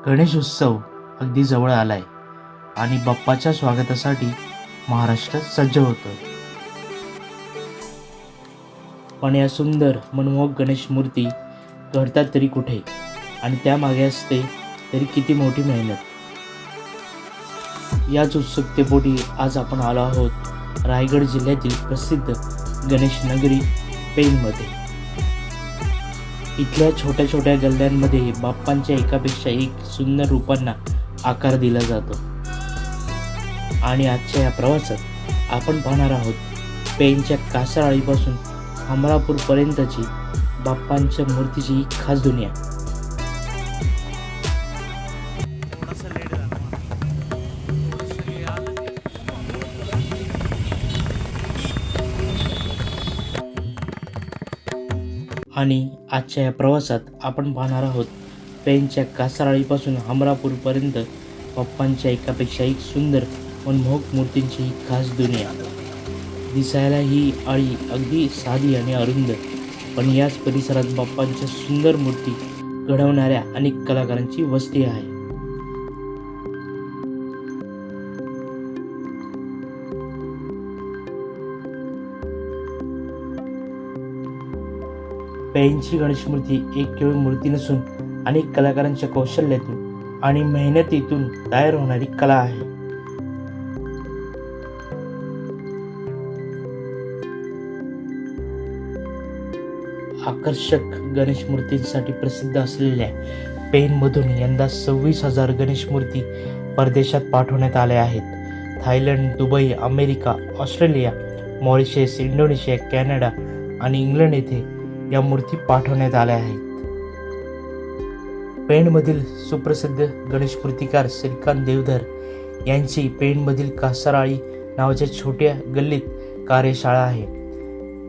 गणेश उत्सव अगदी जवळ आलाय आणि बाप्पाच्या स्वागतासाठी महाराष्ट्र सज्ज होतं. पण या सुंदर मनमोहक गणेश मूर्ती घडतात तरी कुठे, आणि त्यामागे असते तरी किती मोठी मेहनत. याच उत्सुकतेपोटी आज आपण आलो आहोत रायगड जिल्ह्यातील प्रसिद्ध गणेश नगरी पेणमध्ये. इथल्या छोट्या छोट्या गल्ल्यांमध्ये बाप्पांच्या एकापेक्षा एक सुंदर रूपांना आकार दिला जातो. आणि आजच्या या प्रवासात आपण पाहणार आहोत पेणच्या कासाराळीपासून अमरापूरपर्यंतची बाप्पांच्या मूर्तीची ही खास दुनिया. आणि आजच्या या प्रवासात आपण पाहणार आहोत पेणच्या कासाराळीपासून अमरापूरपर्यंत बाप्पांच्या एकापेक्षा एक सुंदर मनमोहक मूर्तींची ही खास दुनिया. दिसायला ही आळी अगदी साधी आणि अरुंद, पण याच परिसरात बाप्पांच्या सुंदर मूर्ती घडवणाऱ्या अनेक कलाकारांची वस्ती आहे. पेणची गणेश मूर्ती एक केवळ मूर्ती नसून अनेक कलाकारांच्या कौशल्यातून आणि मेहनतीतून तयार होणारी कला आहे. आकर्षक गणेश मूर्तींसाठी प्रसिद्ध असलेल्या पेणमधून यंदा 26,000 गणेश मूर्ती परदेशात पाठवण्यात आल्या आहेत. Thailand, Dubai, America, Australia, Mauritius, Indonesia, Canada आणि इंग्लंड येथे या मूर्ती पाठवण्यात आल्या आहेत. पेणमधील सुप्रसिद्ध गणेश मूर्तिकार श्रीकांत देवधर यांची पेणमधील कासाराळी नावाच्या छोट्या गल्लीत कार्यशाळा आहे.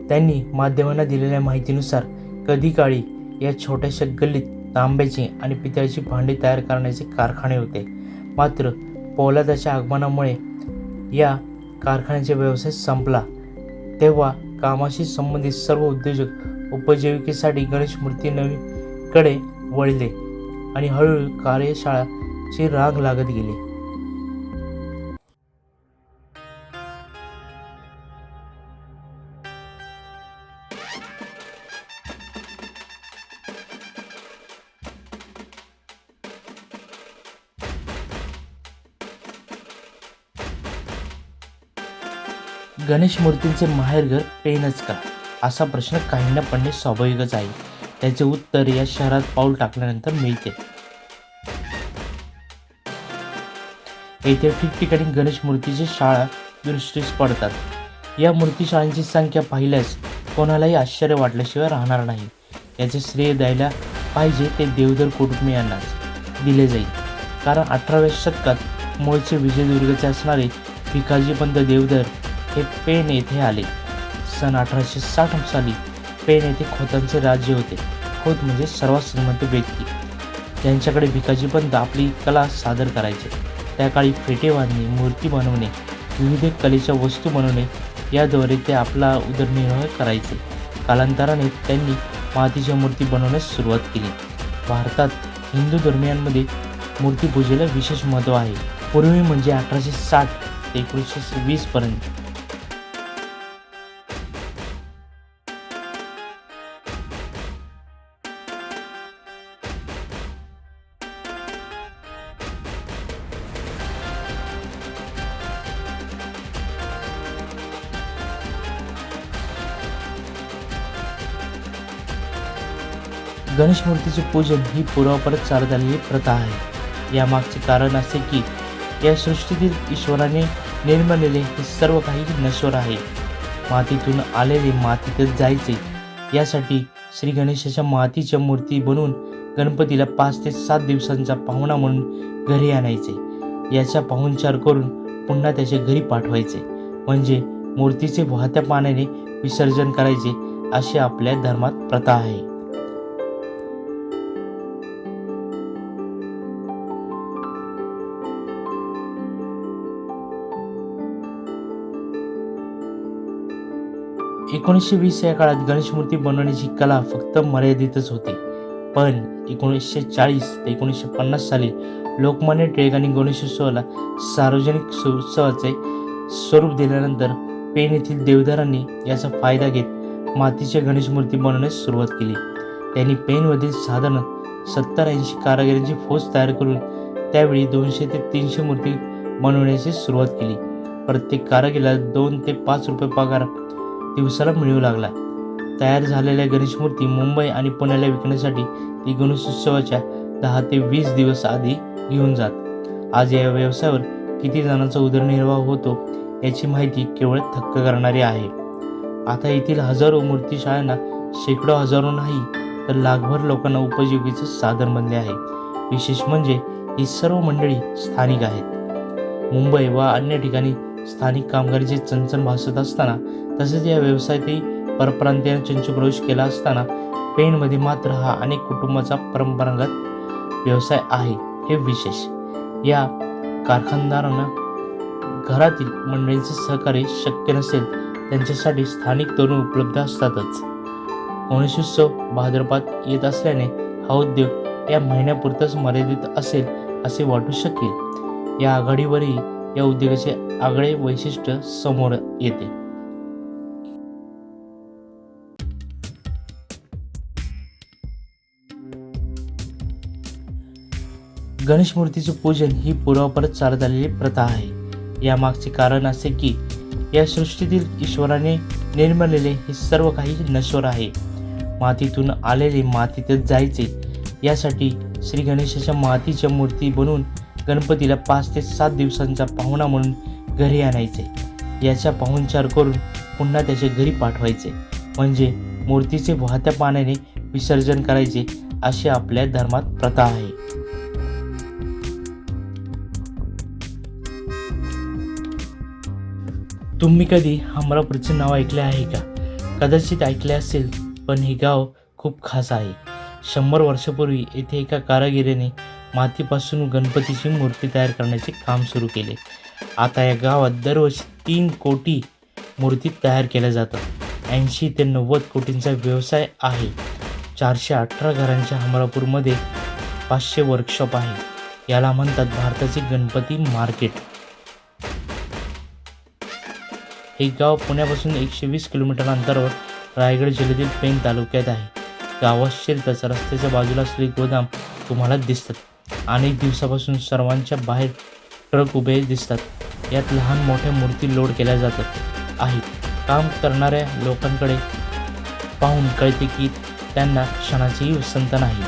त्यांनी माध्यमांना दिलेल्या माहितीनुसार कधी काळी या छोट्याशा गल्लीत तांब्याची आणि पितळाची भांडी तयार करण्याचे कारखाने होते. मात्र पोलादाच्या आगमनामुळे या कारखान्याचा व्यवसाय संपला. तेव्हा कामाशी संबंधित सर्व उद्योजक उपजीविकेसाठी गणेश मूर्ती नवीकडे वळले आणि हळूहळू कार्यशाळाची रांग लागत गेली. गणेश मूर्तींचे माहेरघर पेणच का, असा प्रश्न काहींना पडणे स्वाभाविकच आहे. त्याचे उत्तर या शहरात पाऊल टाकल्यानंतर मिळते. येथे ठिकठिकाणी गणेश मूर्तीची शाळा दृष्टीस पडतात. या मूर्तीशाळांची संख्या पाहिल्यास कोणालाही आश्चर्य वाटल्याशिवाय राहणार नाही. याचे श्रेय द्यायला पाहिजे ते देवधर कुटुंबियांनाच दिले जाईल. कारण 18व्या शतकात मूळचे विजयदुर्गचे असणारे भिकाजीपंत देवधर हे पेण येथे आले. सन 1860 साली पेण येथे खोतांचे राज्य होते. खोत म्हणजे सर्वात श्रीमंत व्यक्ती. त्यांच्याकडे भिकाजीपंत आपली कला सादर करायचे. त्या काळी फेटे बांधणे, मूर्ती बनवणे, विविध कलेच्या वस्तू बनवणे याद्वारे ते आपला उदरनिर्वाह करायचे. कालांतराने त्यांनी मातीच्या मूर्ती बनवण्यास सुरुवात केली. भारतात हिंदू धर्मियांमध्ये मूर्तीपूजेला विशेष महत्त्व आहे. पूर्वी म्हणजे 1860 ते 1920 पर्यंत गणेश मूर्तीचे पूजन ही पूर्वापरच चालत आलेली प्रथा आहे. यामागचे कारण असे की या सृष्टीतील ईश्वराने निर्मिलेले हे सर्व काही नश्वर आहे. मातीतून आलेले मातीतच जायचे, यासाठी श्री गणेशाच्या मातीच्या मूर्ती बनवून गणपतीला 5 ते 7 दिवसांचा पाहुणा म्हणून घरी आणायचे. याचा पाहुणचार करून पुन्हा त्याच्या घरी पाठवायचे, म्हणजे मूर्तीचे वाहत्या पाण्याने विसर्जन करायचे, अशी आपल्या धर्मात प्रथा आहे. एकोणीसशे 20 या काळात गणेश मूर्ती बनवण्याची कला फक्त मर्यादितच होती. पण 1940 ते 1950 साली लोकमान्य टिळकांनी गणेशोत्सवाला सार्वजनिक उत्सवाचे स्वरूप दिल्यानंतर पेण येथील देवदारांनी याचा फायदा घेत मातीच्या गणेश मूर्ती बनवण्यास सुरुवात केली. त्यांनी पेणमधील साधारण 70-80 कारागिरांची फौज तयार करून त्यावेळी 200 ते 300 मूर्ती बनवण्याची सुरुवात केली. प्रत्येक कारागीराला 2 ते 5 रुपये पगार दिवसाला मिळू लागला. तयार झालेल्या गणेश मूर्ती मुंबई आणि पुण्याला विकण्यासाठी ती गणेशोत्सवाच्या 10 ते 20 दिवस आधी घेऊन जात. आज या व्यवसायावर किती जणांचा उदरनिर्वाह होतो याची माहिती केवळ थक्क करणारी आहे. आता येथील हजारो मूर्तिशाळांना शेकडो हजारो नाही तर लाखभर लोकांना उपजीविकेचे साधन बनले आहे. विशेष म्हणजे ही सर्व मंडळी स्थानिक आहेत. मुंबई व अन्य ठिकाणी स्थानिक कामगारांचे चणचण भासत असताना तसेच या व्यवसायातही परप्रांतीयाने चंचुप्रवेश केला असताना पेणमध्ये मात्र हा अनेक कुटुंबाचा परंपरागत व्यवसाय आहे. हे विशेष. या कारखानदारांना घरातील मंडळींचे सहकार्य शक्य नसेल त्यांच्यासाठी स्थानिक तरुण उपलब्ध असतातच. गणेशोत्सव भाद्रपदात येत असल्याने हा उद्योग या महिन्यापुरताच मर्यादित असेल असे वाटू शकेल. या आघाडीवरही या उद्योगाचे आगळे वैशिष्ट्य समोर येते. गणेश मूर्तीचे पूजन ही पूर्वापार चालत आलेली प्रथा आहे. यामागचे कारण असे की या सृष्टीतील ईश्वराने निर्मिलेले हे सर्व काही नश्वर आहे. मातीतून आलेले मातीतच जायचे यासाठी श्री गणेशाच्या मातीच्या मूर्ती बनवून गणपतीला 5 ते 7 दिवसांचा पाहुणा म्हणून घरी आणायचे. याचा पाहुणचार करून पुन्हा त्याच्या घरी पाठवायचे म्हणजे मूर्तीचे वाहत्या पाण्याने विसर्जन करायचे अशी आपल्या धर्मात प्रथा आहे. तुम्ही कधी हमरापूरचे नाव ऐकले आहे का? कदाचित ऐकले असेल, पण हे गाव खूप खास आहे. 100 वर्षापूर्वी येथे एका कारागिराने मातीपासून गणपतीची मूर्ती तयार करण्याचे काम सुरू केले. आता या गावात दरवर्षी 3 कोटी मूर्ती तयार केल्या जातात. 80 ते 90 कोटींचा व्यवसाय आहे. 418 घरांच्या हमरापूरमध्ये 500 वर्कशॉप आहे. याला म्हणतात भारताचे गणपती मार्केट. हे गाव पुण्यापासून 120 किलोमीटर अंतरावर रायगड जिल्ह्यातील पेण तालुक्यात आहे. गावात शिरताच रस्त्याच्या बाजूला असलेले गोदाम तुम्हाला दिसतात. अनेक दिवसापासून सर्वांच्या बाहेर ट्रक उभे दिसतात. यात लहान मोठ्या मूर्ती लोड केल्या जातात आहेत. काम करणाऱ्या लोकांकडे पाहून कळते की त्यांना क्षणाचीही उसंत नाही.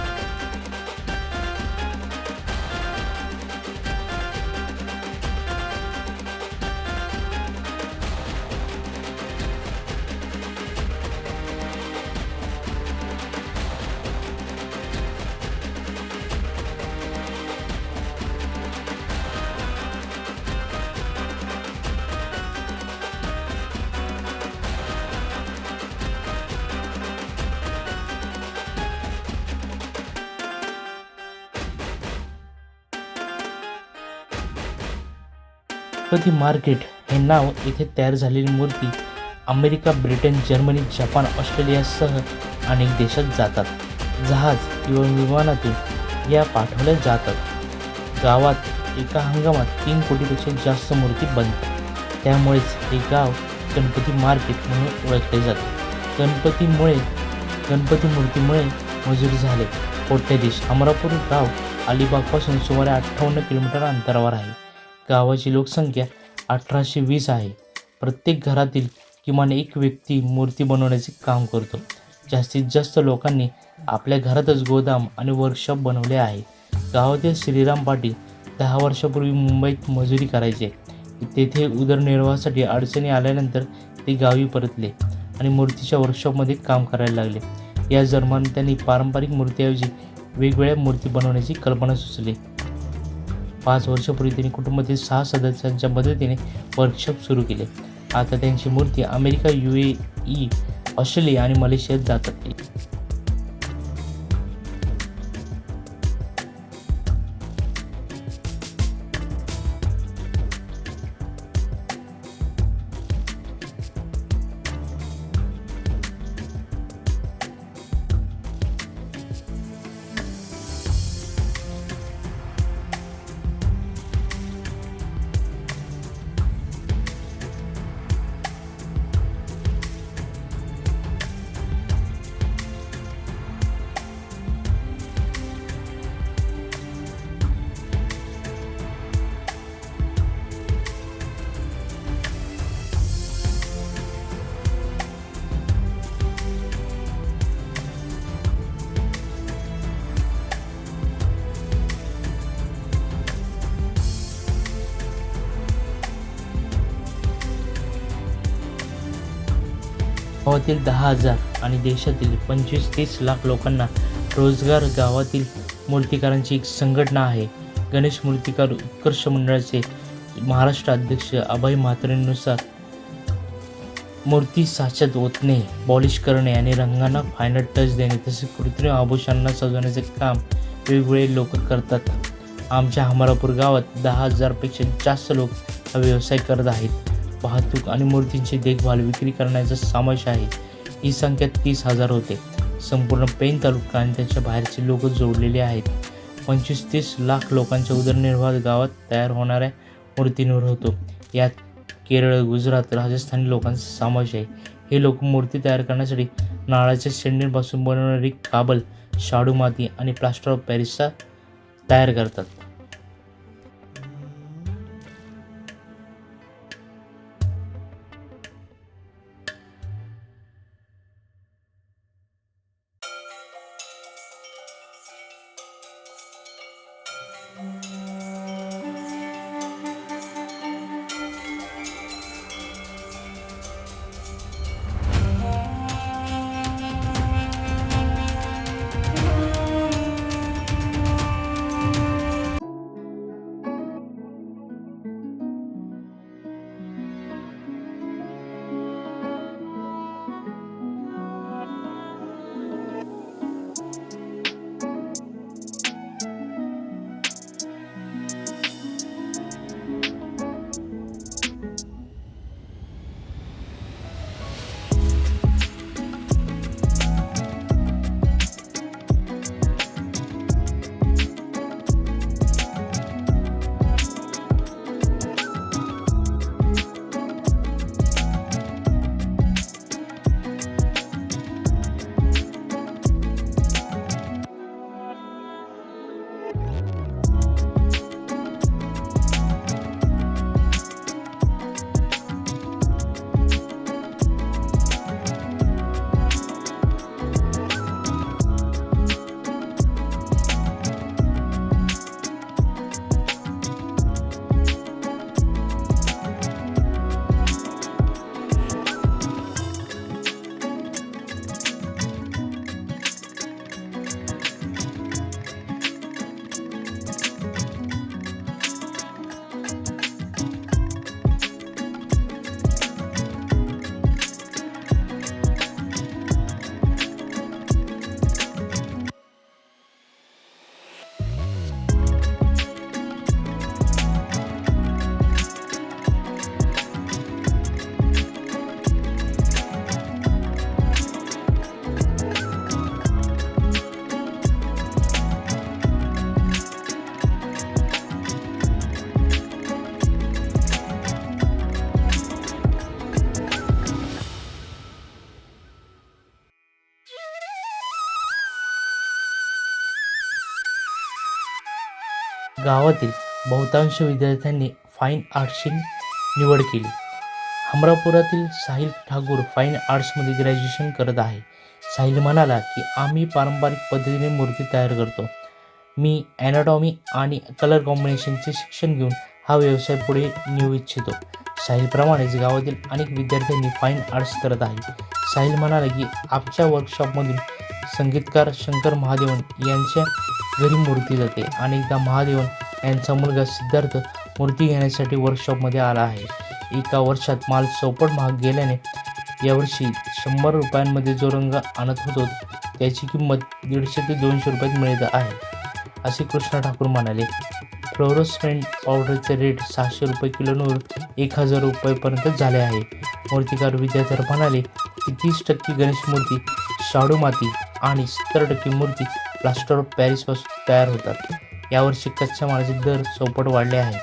गणपती मार्केट हे नाव येथे तयार झालेली मूर्ती अमेरिका, ब्रिटन, जर्मनी, जपान, ऑस्ट्रेलियासह अनेक देशात जातात. जहाज किंवा विमानातून या पाठवल्या जातात. गावात एका हंगामात 3 कोटीपेक्षा जास्त मूर्ती बनतात. त्यामुळेच हे गाव गणपती मार्केट म्हणून ओळखले जाते. गणपती मूर्तीमुळे मजुरी झाले कोट्याधीश. हमरापूर गाव अलिबागपासून सुमारे 58 किलोमीटर अंतरावर आहे. गावाची लोकसंख्या 1820 आहे. प्रत्येक घरातील किमान एक व्यक्ती मूर्ती बनवण्याचे काम करतो. जास्तीत जास्त लोकांनी आपल्या घरातच गोदाम आणि वर्कशॉप बनवले आहे. गावातील श्रीराम पाटील 10 वर्षापूर्वी मुंबईत मजुरी करायचे. तेथे उदरनिर्वाहासाठी अडचणी आल्यानंतर ते गावी परतले आणि मूर्तीच्या वर्कशॉपमध्ये काम करायला लागले. या दरम्यान त्यांनी पारंपरिक मूर्तीऐवजी वेगवेगळ्या मूर्ती बनवण्याची कल्पना सुचली. 5 वर्षापूर्वी त्यांनी कुटुंबातील 6 सदस्यांच्या मदतीने वर्कशॉप सुरू केले. आता त्यांची मूर्ती अमेरिका, UAE, ऑस्ट्रेलिया आणि मलेशियात जातात. गावातील 10,000 आणि देशातील 25-30 लाख लोकांना रोजगार. गावातील मूर्तिकारांची एक संघटना आहे. गणेश मूर्तिकार उत्कर्ष मंडळाचे महाराष्ट्र अध्यक्ष अभय म्हात्रेंनुसार मूर्ती साच्यात ओतणे, पॉलिश करणे आणि रंगांना फायनल टच देणे तसेच कृत्रिम आभूषणांना सजवण्याचे काम वेगवेगळे लोक करतात. आमच्या हमरापूर गावात 10,000पेक्षा जास्त लोक हा व्यवसाय करत आहेत. वाहतूक आणि मूर्तींची देखभाल विक्री करण्याचा समावेश आहे. ही संख्या 30,000 होते. संपूर्ण पेण तालुका आणि त्याच्या बाहेरचे लोक जोडलेले आहेत. 25-30 लाख लोकांच्या उदरनिर्वाह गावात तयार होणाऱ्या मूर्तींवर होतो. यात केरळ, गुजरात, राजस्थानी लोकांचा समावेश आहे. हे लोक मूर्ती तयार करण्यासाठी नारळाच्या शेंडीपासून बनवणारी काबल, शाडू माती आणि प्लास्टर ऑफ पॅरिसचा तयार करतात. गावातील बहुतांश विद्यार्थ्यांनी फाईन आर्ट्सची निवड केली. हमरापुरातील साहिल ठाकूर फाईन आर्ट्समध्ये ग्रॅज्युएशन करत आहे. साहिल म्हणाला की आम्ही पारंपरिक पद्धतीने मूर्ती तयार करतो. मी ॲनाटॉमी आणि कलर कॉम्बिनेशनचे शिक्षण घेऊन हा व्यवसाय पुढे नेऊ इच्छितो. साहिलप्रमाणेच गावातील अनेक विद्यार्थ्यांनी फाईन आर्ट्स करत आहेत. साहिल म्हणाला की आमच्या वर्कशॉपमधून संगीतकार शंकर महादेवन यांच्या घरी मूर्ती जाते. अनेकदा महादेवन यांचा मुलगा सिद्धार्थ मूर्ती घेण्यासाठी वर्कशॉपमध्ये आला आहे. एका वर्षात माल चौपट महाग गेल्याने यावर्षी 100 रुपयांमध्ये जो रंग आणत होतो त्याची किंमत 150 ते 200 रुपयात मिळत आहे, असे कृष्णा ठाकूर म्हणाले. फ्लोरोसेंट पावडरचे रेट 600 रुपये किलोवरून 1000 रुपयेपर्यंत झाले आहे. मूर्तिकार विद्याधर म्हणाले की 30% गणेश मूर्ती शाडू माती आणि 70% मूर्ती प्लास्टर ऑफ पॅरिसपासून तयार होतात. यावर्षी कच्च्या मालाचे दर चौपट वाढले आहेत.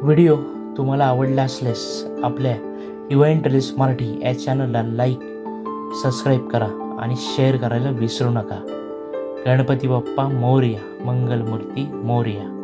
व्हिडिओ तुम्हाला आवडला असल्यास आपल्या डिवाइन टेलिस मराठी या चॅनलला लाईक, सबस्क्राईब करा आणि शेअर करायला विसरू नका. गणपती बाप्पा मोरया, मंगलमूर्ती मोरया.